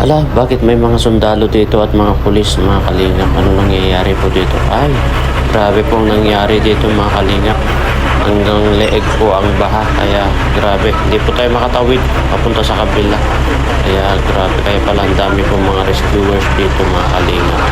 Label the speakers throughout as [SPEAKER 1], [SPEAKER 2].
[SPEAKER 1] Hala, bakit may mga sundalo dito at mga pulis, mga kalingap? Ano nangyayari po dito? Ay, grabe pong nangyari dito mga kalingap. Hanggang leeg po ang baha, kaya grabe. Hindi po tayo makatawid papunta sa kabila. Kaya grabe, kaya pala ang dami pong mga rescuers dito mga kalingap.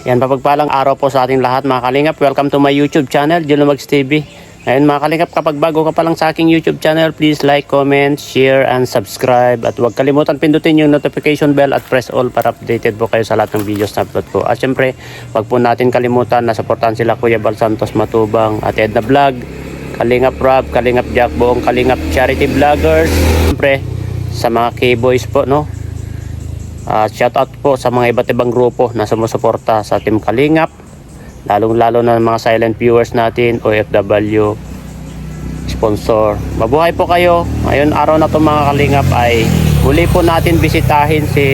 [SPEAKER 1] Yan, papagpalang araw po sa ating lahat mga kalingap. Welcome to my YouTube channel, Julomags TV. Ngayon mga kalingap, kapag bago ka pa lang sa aking YouTube channel, please like, comment, share, and subscribe. At huwag kalimutan pindutin yung notification bell at press all para updated po kayo sa lahat ng videos na upload ko. At syempre, huwag po natin kalimutan na supportan sila Kuya Bal Santos Matubang at Edna Vlog, Kalingap Rob, Kalingap Jack, buong Kalingap Charity Vloggers. Syempre, sa mga K-Boys po, no? Shout out po sa mga iba't ibang grupo na sumusuporta sa Team Kalingap, lalong-lalo na mga silent viewers natin, OFW, sponsor. Mabuhay po kayo. Ngayon araw na to mga Kalingap ay muli po natin bisitahin si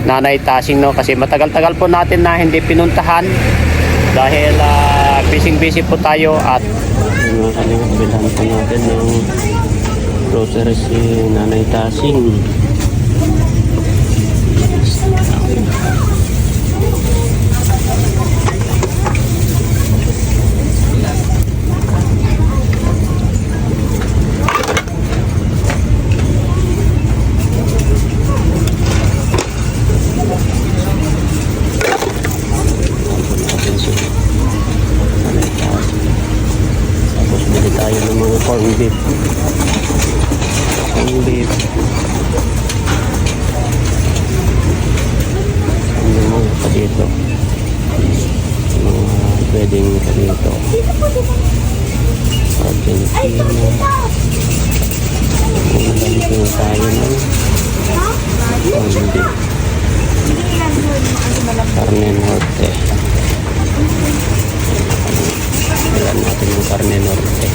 [SPEAKER 1] Nanay Tasing, no? Kasi matagal-tagal po natin na hindi pinuntahan dahil busy po tayo. At mga Kalingap, bilhan po natin ng groceries si Nanay Tasing. Tapos bili tayo ng mga corn beef. Ano mga pa dito? Mga pwedeng pa dito. Argentina. Malalito na tayo ng corn beef. Carne Norte. Ilan natin yung Carne Norte.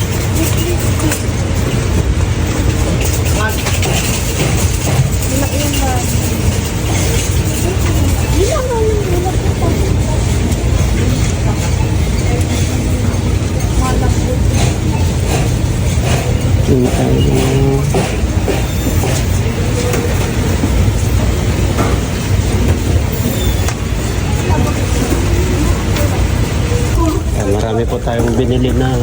[SPEAKER 1] Ini marami po tayong binili na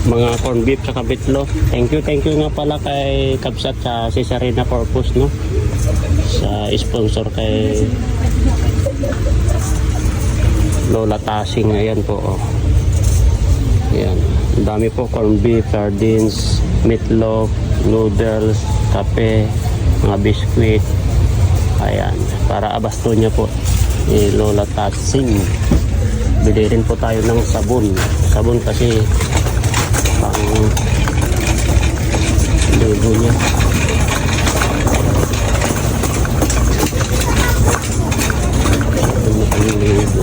[SPEAKER 1] mga corn beef sa bitlo. Thank you nga pala kay Kabsat sa Cesarina Corpus, no? Sa sponsor kay Lola Tasing. Ayan po, oh. Ayan. Ang dami po, corn beef, sardines, meatloaf, noodles, kape, mga biskwit. Ayan, para abasto niya po ni Lola Tasing. Bili rin po tayo ng sabon. Sabon kasi pang ligo niya. Sabon na pang ligo.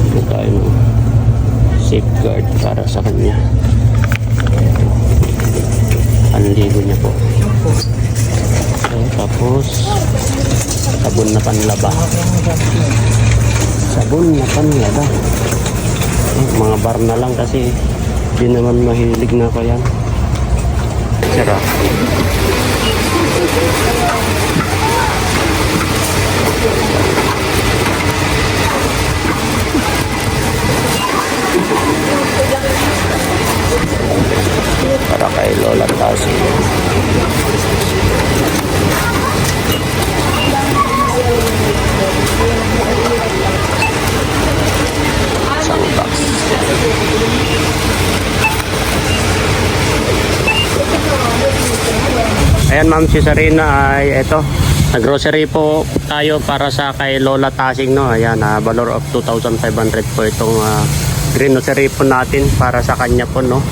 [SPEAKER 1] Ito tayo ng safeguard para sa kanya. Panligo niya po. So, tapos sabon na panlaba. Mga bar na lang kasi di naman mahilig na ko yan. Sarap. Para kay Lola Tasing. Isang box. Ayan, Ma'am Cesarina, ay eto, nag-grocery po tayo para sa kay Lola Tasing, no? Ayan, valor of 2,500 po itong grocery po natin para sa kanya po, no?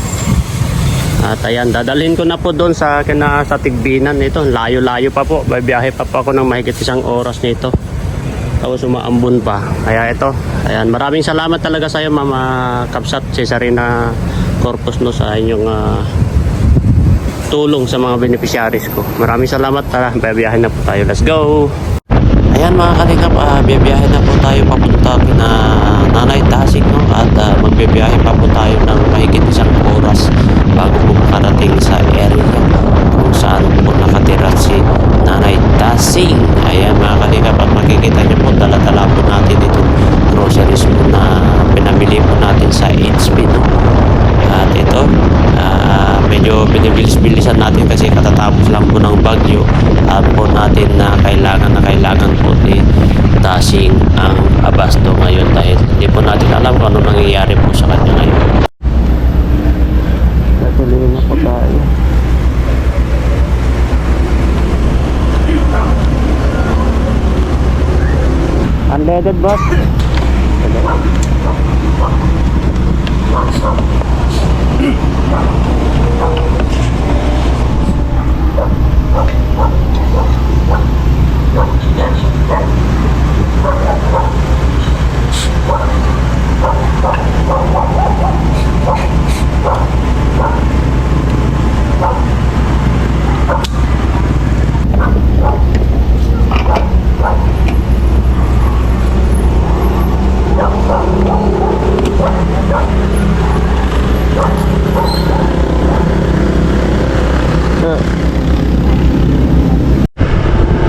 [SPEAKER 1] At ayan, dadalhin ko na po doon sa Tigbinan. Ito, layo-layo pa po. Bibiyahe pa po ako ng mahigit 1 oras nito. tapos umaambon pa. Kaya ito, ayan, maraming salamat talaga sa iyo Mama Kapsat Cesarina Corpus no sa inyong tulong sa mga beneficiaries ko. Maraming salamat. Tara, biyahin na po tayo. Let's go! Ayan mga kalingap, biyahin na po tayo papunta kina Nanay Tasig no? At magbibiyahe pa po tayo ng mahigit isang oras bago po makarating sa area kung saan po nakatira si Nanay Tasig. Ayan mga kalingap, at makikita niyo po dala-dala po natin itong groceries po na pinamili po natin sa HP no? At ito, medyo binibilis-bilisan natin kasi katatapos lang po ng bagyo at po natin na kailangan po ni Tasing ang abasto ngayon dahil hindi po natin alam kung ano nangyayari po sa kanya ngayon. Natuloy na po tayo. Unleaded boss?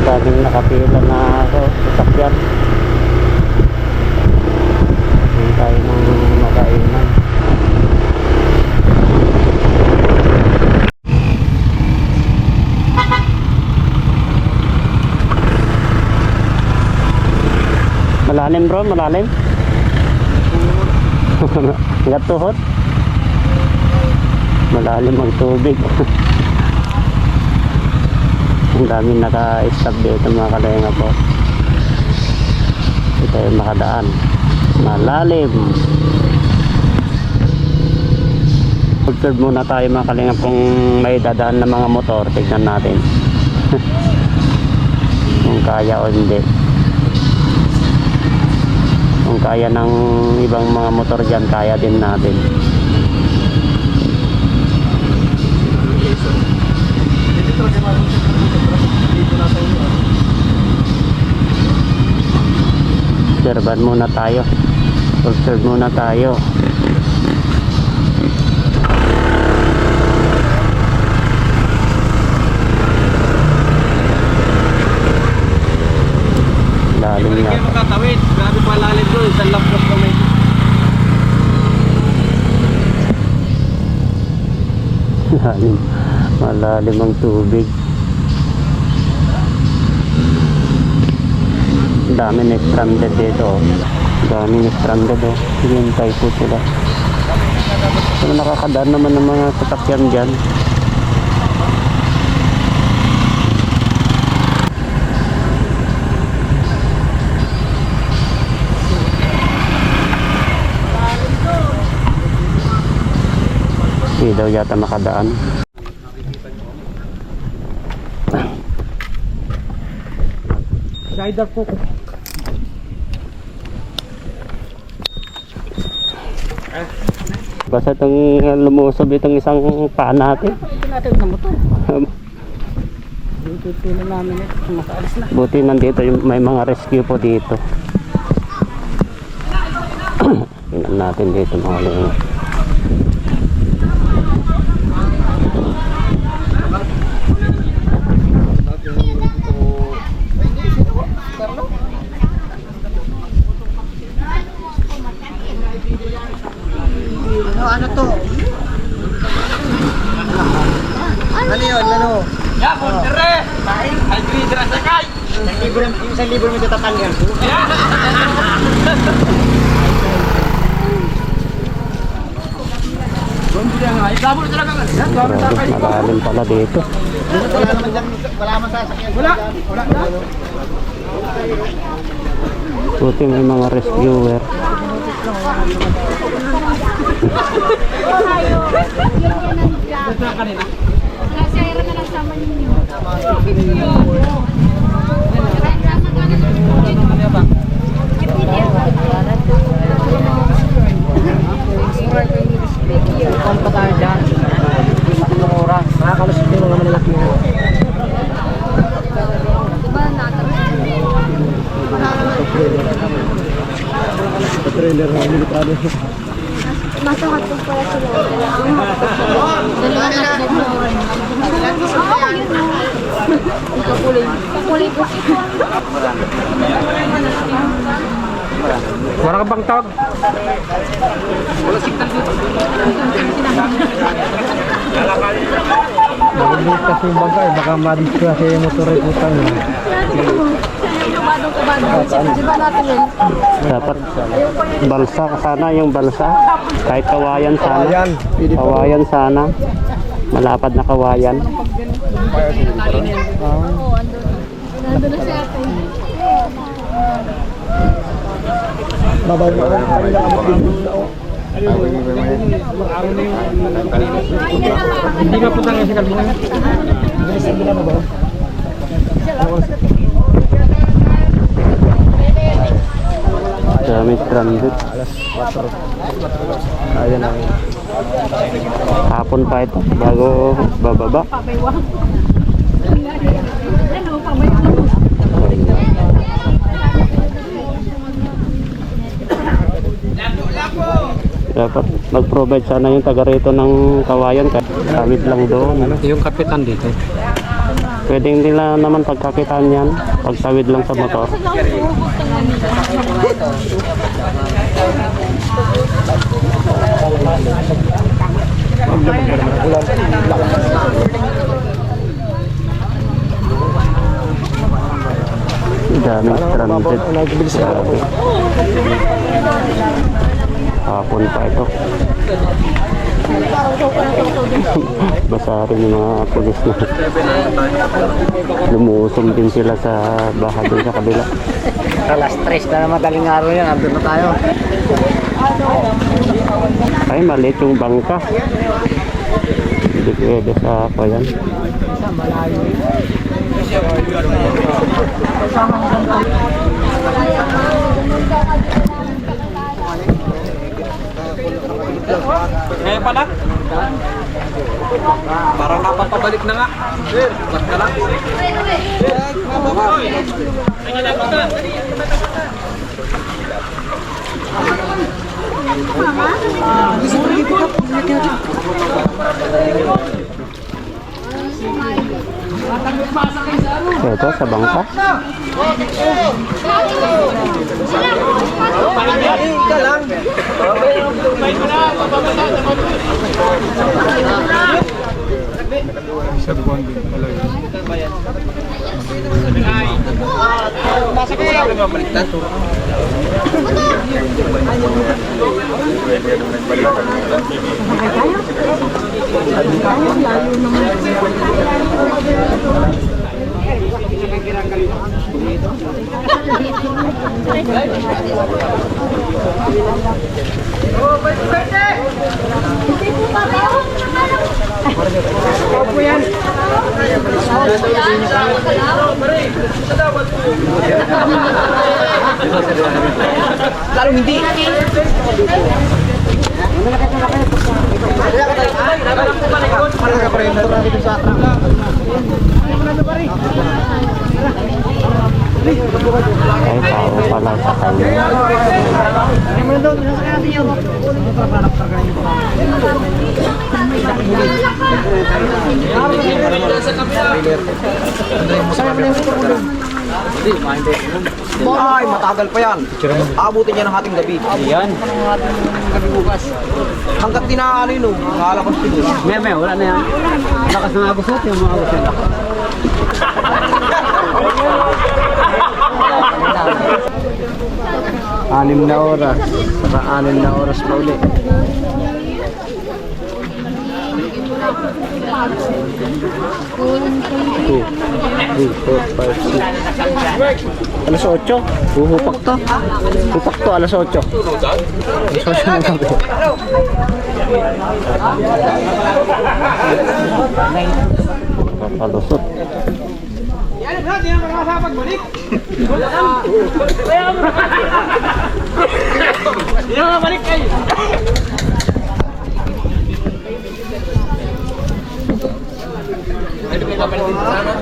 [SPEAKER 1] Daming nakapila na sasakyan. Hindi tayo ng makainan. Malalim bro, malalim. Hanggat tuhod. Malalim ang tubig. Ang daming naka-stop dito mga kalenga po. Ito tayo makadaan. Malalim. Pag-curve muna tayo mga kalenga kung may dadaan na mga motor. Tignan natin. Kung kaya o hindi. Kung kaya ng ibang mga motor dyan, kaya din natin. Observan muna tayo. Observe muna tayo. Lalim nga. Hindi makatawid. Grabe pa lalim doon. Isang lampos kami. Lalim. Malalim ang tubig. Dami na stranded dito. Dami na stranded oh. Hintay po sila. Pero nakakadaan naman ng mga sasakyan dyan. Hindi daw yata makadaan.
[SPEAKER 2] Rider po.
[SPEAKER 1] Basta itong lumusob itong isang paa natin.
[SPEAKER 2] Ito natin sa motor. Dito na namin ito. Makaalis na.
[SPEAKER 1] Buti nandito may mga rescue po dito. Tingnan natin dito mga lingo.
[SPEAKER 2] Ano to? Ano yun? Ano?
[SPEAKER 3] Ya, bondere. Ay, dira sakay.
[SPEAKER 2] Isang libre mo tatanggal po.
[SPEAKER 1] Malalim pala dito.
[SPEAKER 2] Wala naman dyan. Wala naman sasakyan. Wala.
[SPEAKER 1] Buti may mga rescuer.
[SPEAKER 4] Kasi ayaw na lang sama ninyo.
[SPEAKER 2] trailer na militado.
[SPEAKER 4] Masakot po pala sila. Dalawa na kakulay po.
[SPEAKER 1] Wala ka bang tawag?
[SPEAKER 2] Nagbubukas kasi yung bagay, baka ma-discuss yung motor ay putang niya.
[SPEAKER 4] Di ba natin yun?
[SPEAKER 1] Dapat balsa sana, yung balsa. Kahit kawayan sana.
[SPEAKER 2] Ayan, pwede pa.
[SPEAKER 1] Kawayan sana. Malapad na kawayan.
[SPEAKER 4] Nandun na si ate.
[SPEAKER 2] Babaw mo ako, kanila ka mag-ibig na ako. Hindi na putang yung sikal mo. Bilisan mo na ba?
[SPEAKER 1] Dami stranded.
[SPEAKER 2] Alas 4. Ayan na.
[SPEAKER 1] Hapon pa ito. Bago bababa.
[SPEAKER 4] Pabaywang. Ano, pabaywang.
[SPEAKER 1] Dapat mag-provide sana yung taga rito ng kawayan. Kawit lang doon.
[SPEAKER 2] Yung kapitan dito.
[SPEAKER 1] Pwede nila naman pagkakitaan yan. Pagsawid lang sa motor. Daming stranded. Grabe. Hapon pa ito. Basa rin yung mga pulis na. Lumusom din sila sa bahay dun sa kabila.
[SPEAKER 2] Alas 3 na madaling araw yan, andun na tayo.
[SPEAKER 1] Ay, maliit yung bangka. Hindi pwede sa ako yan.
[SPEAKER 3] Ngayon pa lang? Parang napapabalik na nga. Ba't ka lang?
[SPEAKER 1] Ito sa bangka.
[SPEAKER 3] Ka lang. Lalo hindi.
[SPEAKER 1] Ay, tao pala sa kanya.
[SPEAKER 3] Ay, matagal pa yan. Abutin niya ng ating gabi.
[SPEAKER 2] Yan.
[SPEAKER 3] Gabi bukas. Hanggat tinaano yun, kalabas ko doon.
[SPEAKER 2] May, wala na yan. Lakas ng agos natin, yung mga agos yan. Anim na oras. Saka 6 na oras pa ulit. Two, three, 4, 5, 6. Alas 8. Huhupak to. Hupak to, alas 8. Alas 8 na gabi.
[SPEAKER 1] Papalusot.
[SPEAKER 3] Yan, Brad, yan ang mga pagbalik. Yan ang balik kayo. Ay, may kapalit din sana.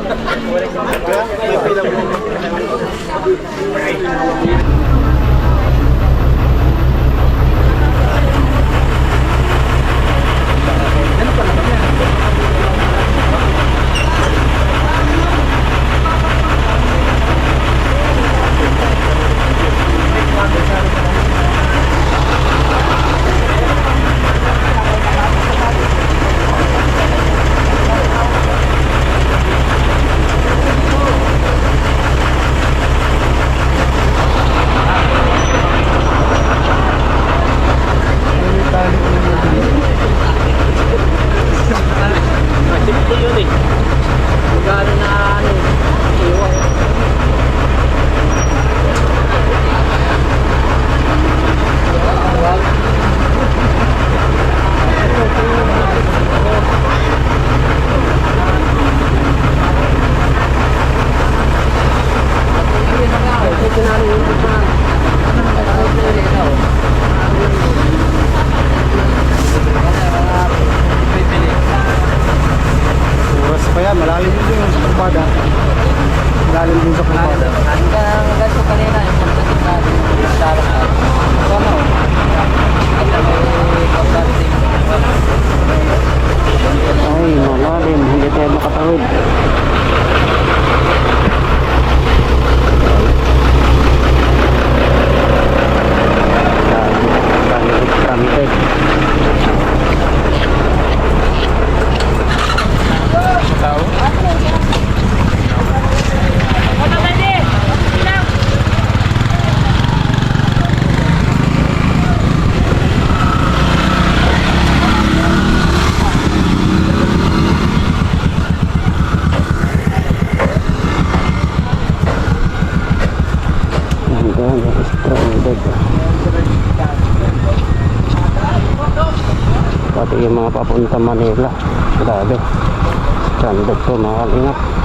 [SPEAKER 2] Ayan, stranded. Pati yung mga papunta Manila. Grabe. Stranded po mga kalingap.